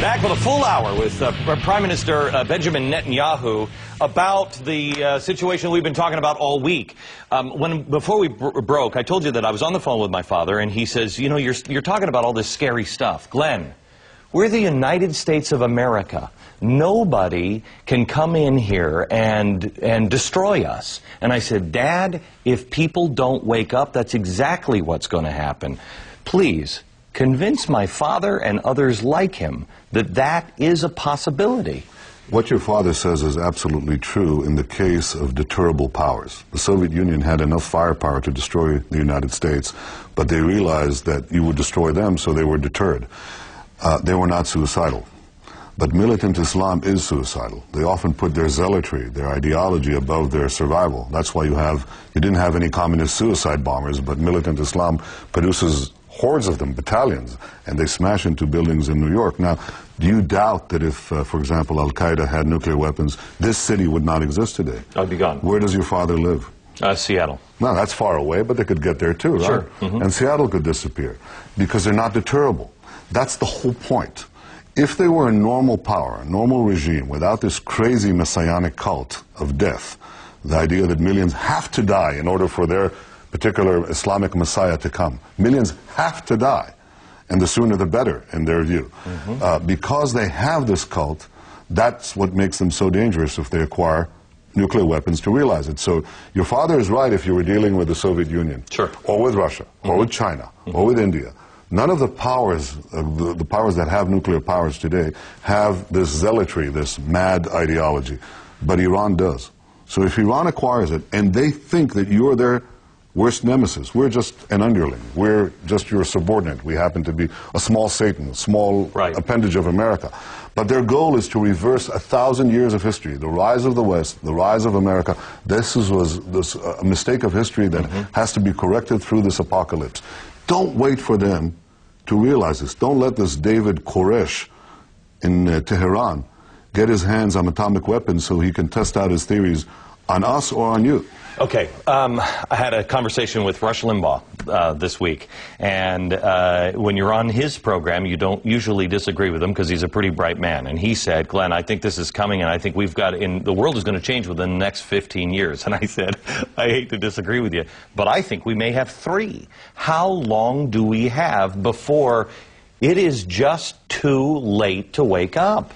Back with a full hour with Prime Minister Benjamin Netanyahu about the situation we've been talking about all week. Before we broke, I told you that I was on the phone with my father, and he says, you know, you're talking about all this scary stuff. Glenn, we're the United States of America. Nobody can come in here and destroy us. And I said, Dad, if people don't wake up, that's exactly what's going to happen. Please, convince my father and others like him that that is a possibility. What your father says is absolutely true in the case of deterrable powers. The Soviet Union had enough firepower to destroy the United States, but they realized that you would destroy them, so they were deterred. They were not suicidal. But militant Islam is suicidal. They often put their zealotry, their ideology above their survival. That's why you didn't have any communist suicide bombers, but militant Islam produces hordes of them, battalions, and they smash into buildings in New York. Now, do you doubt that if, for example, Al-Qaeda had nuclear weapons, this city would not exist today? I'd be gone. Where does your father live? Seattle. No, that's far away, but they could get there too, right? Sure. Mm-hmm. And Seattle could disappear because they're not deterrable. That's the whole point. If they were a normal power, a normal regime, without this crazy messianic cult of death, the idea that millions have to die in order for their particular Islamic Messiah to come. Millions have to die, and the sooner the better, in their view. Mm-hmm. Because they have this cult, that's what makes them so dangerous if they acquire nuclear weapons to realize it. So your father is right if you were dealing with the Soviet Union, sure, or with Russia, mm-hmm, or with China, mm-hmm, or with India. None of the powers, the powers that have nuclear powers today, have this zealotry, this mad ideology. But Iran does. So if Iran acquires it, and they think that you're their worst nemesis, we're just an underling, we're just your subordinate, we happen to be a small Satan, a small appendage of America. But their goal is to reverse 1,000 years of history, the rise of the West, the rise of America. This was a mistake of history that has to be corrected through this apocalypse. Don't wait for them to realize this. Don't let this David Koresh in Tehran get his hands on atomic weapons so he can test out his theories on us or on you. Okay, I had a conversation with Rush Limbaugh this week, and when you're on his program, you don't usually disagree with him because he's a pretty bright man. And he said, Glenn, I think this is coming, and I think the world is going to change within the next 15 years. And I said, I hate to disagree with you, but I think we may have 3. How long do we have before it is just too late to wake up?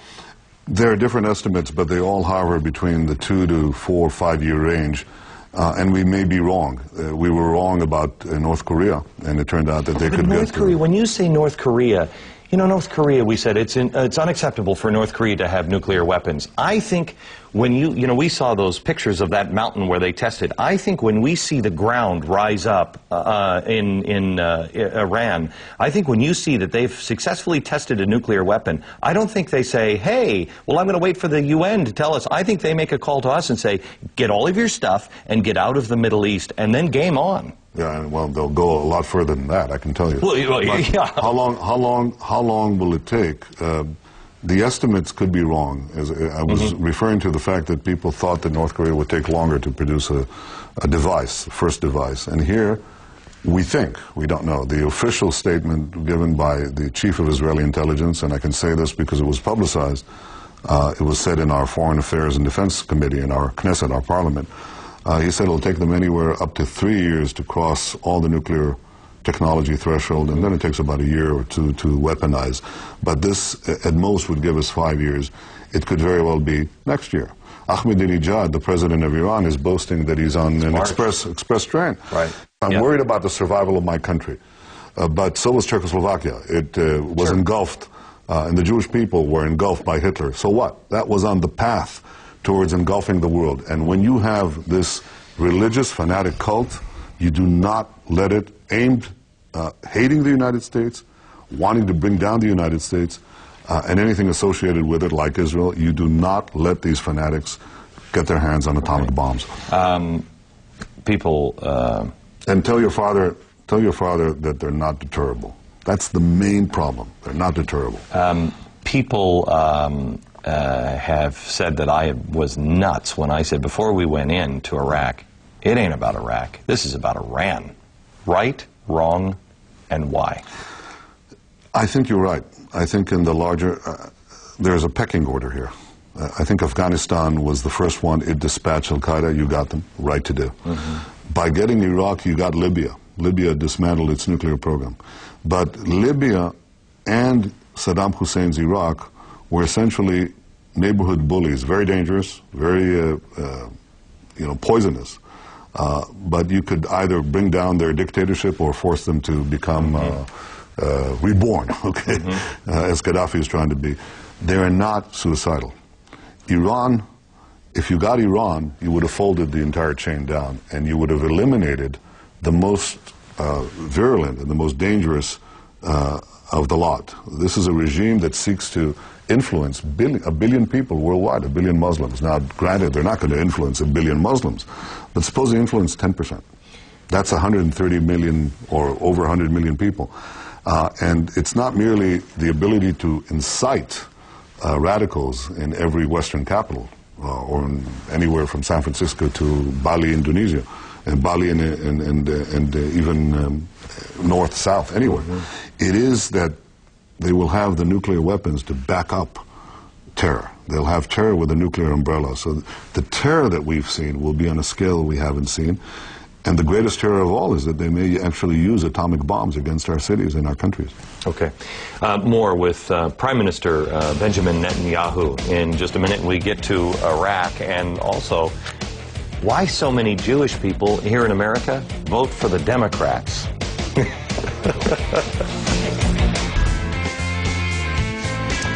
There are different estimates, but they all hover between the 2 to 4 or 5 year range. And we may be wrong. We were wrong about North Korea, and it turned out that they could get North Korea. When you say North Korea, you know, North Korea, we said it's unacceptable for North Korea to have nuclear weapons. I think when you know, we saw those pictures of that mountain where they tested. I think when we see the ground rise up in Iran, I think when you see that they've successfully tested a nuclear weapon, I don't think they say, hey, well, I'm going to wait for the UN to tell us. I think they make a call to us and say, get all of your stuff and get out of the Middle East, and then game on. Yeah, well, they'll go a lot further than that, I can tell you. Well, yeah. How long will it take? The estimates could be wrong. I was referring to the fact that people thought that North Korea would take longer to produce a device, the first device. And here, we think, we don't know. The official statement given by the chief of Israeli intelligence, and I can say this because it was publicized, it was said in our Foreign Affairs and Defense Committee in our Knesset, our parliament, he said it'll take them anywhere up to 3 years to cross all the nuclear technology threshold, and then it takes about a year or 2 to weaponize. But this, at most, would give us 5 years. It could very well be next year. Ahmadinejad, the president of Iran, is boasting that he's on an express train. Right. I'm worried about the survival of my country. But so was Czechoslovakia. It was engulfed, and the Jewish people were engulfed by Hitler. So what? That was on the path towards engulfing the world. And when you have this religious fanatic cult, you do not let it aimed hating the United States, wanting to bring down the United States, and anything associated with it, like Israel. You do not let these fanatics get their hands on atomic bombs. And tell your father that they're not deterrable. That's the main problem. They're not deterrable. People have said that I was nuts when I said before we went into Iraq, it ain't about Iraq. This is about Iran. Right, wrong, and why? I think you're right. I think in the larger... there's a pecking order here. I think Afghanistan was the first one. It dispatched al-Qaeda. You got them. Right to do. Mm-hmm. By getting Iraq, you got Libya. Libya dismantled its nuclear program. But Libya and Saddam Hussein's Iraq were essentially neighborhood bullies, very dangerous, very poisonous. But you could either bring down their dictatorship or force them to become reborn, okay, as Gaddafi is trying to be. They are not suicidal. Iran, if you got Iran, you would have folded the entire chain down, and you would have eliminated the most virulent and the most dangerous of the lot. This is a regime that seeks to influence a billion people worldwide, 1 billion Muslims. Now, granted, they're not going to influence 1 billion Muslims, but suppose they influence 10%. That's 130 million or over 100 million people. And it's not merely the ability to incite radicals in every Western capital, or anywhere from San Francisco to Bali, Indonesia, and Bali and even north, south, anywhere. It is that they will have the nuclear weapons to back up terror. They'll have terror with a nuclear umbrella. So the terror that we've seen will be on a scale we haven't seen. And the greatest terror of all is that they may actually use atomic bombs against our cities and our countries. Okay. More with Prime Minister Benjamin Netanyahu in just a minute. We get to Iraq, and also why so many Jewish people here in America vote for the Democrats.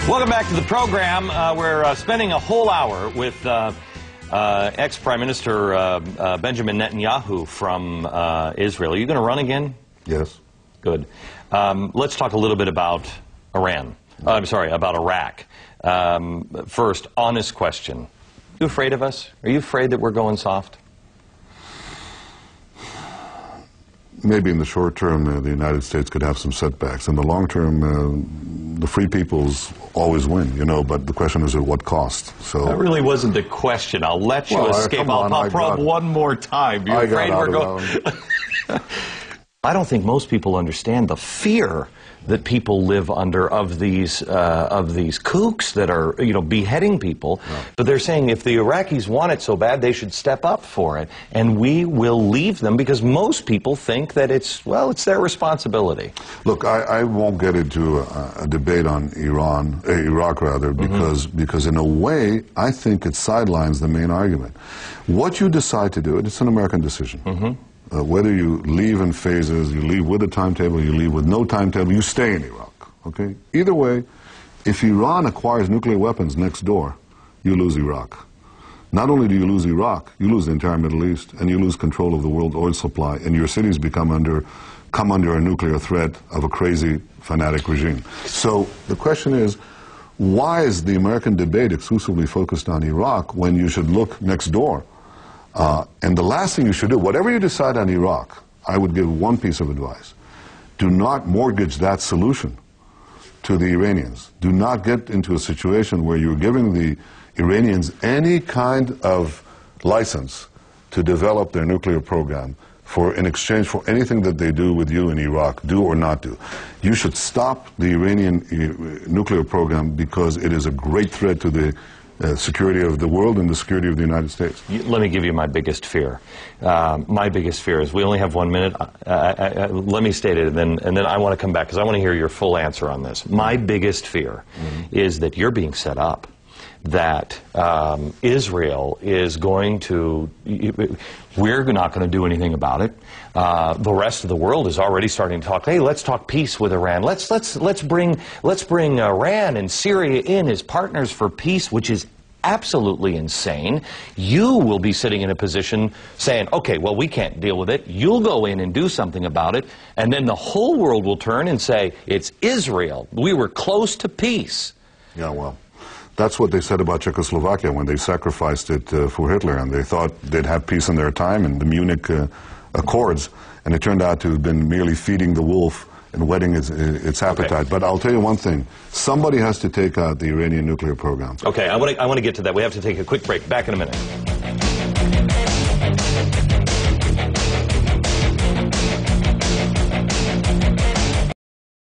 Welcome back to the program. We're spending a whole hour with ex-Prime Minister Benjamin Netanyahu from Israel. Are you going to run again? Yes. Good. Let's talk a little bit about Iran. I'm sorry, about Iraq. First, honest question. Are you afraid of us? Are you afraid that we're going soft? Maybe in the short term, the United States could have some setbacks. In the long term, the free peoples always win, you know, but the question is at what cost? So that really wasn't the question. I'll let you escape. I'll probe one more time. You're afraid we're going... I don't think most people understand the fear that people live under of these kooks that are, you know, beheading people. No. But they're saying if the Iraqis want it so bad, they should step up for it, and we will leave them because most people think that it's, well, it's their responsibility. Look, I won't get into a debate on Iraq rather, because in a way, I think it sidelines the main argument. What you decide to do, it's an American decision. Whether you leave in phases, you leave with a timetable, you leave with no timetable, you stay in Iraq, okay? Either way, if Iran acquires nuclear weapons next door, you lose Iraq. Not only do you lose Iraq, you lose the entire Middle East, and you lose control of the world oil supply, and your cities come under a nuclear threat of a crazy, fanatic regime. So the question is, why is the American debate exclusively focused on Iraq when you should look next door? And the last thing you should do, whatever you decide on Iraq, I would give one piece of advice. Do not mortgage that solution to the Iranians. Do not get into a situation where you're giving the Iranians any kind of license to develop their nuclear program in exchange for anything that they do with you in Iraq, do or not do. You should stop the Iranian nuclear program because it is a great threat to the security of the world and the security of the United States. Let me give you my biggest fear. My biggest fear is, we only have 1 minute. Let me state it, and then I want to come back because I want to hear your full answer on this. My biggest fear is that you're being set up, that Israel is going to, we're not going to do anything about it. The rest of the world is already starting to talk, hey, let's talk peace with Iran. Let's bring Iran and Syria in as partners for peace, which is absolutely insane. You will be sitting in a position saying, okay, well, we can't deal with it. You'll go in and do something about it, and then the whole world will turn and say, it's Israel. We were close to peace. Yeah, well, that's what they said about Czechoslovakia when they sacrificed it for Hitler, and they thought they'd have peace in their time in the Munich Accords, and it turned out to have been merely feeding the wolf and whetting its appetite. Okay. But I'll tell you one thing. Somebody has to take out the Iranian nuclear program. Okay, I want to get to that. We have to take a quick break. Back in a minute.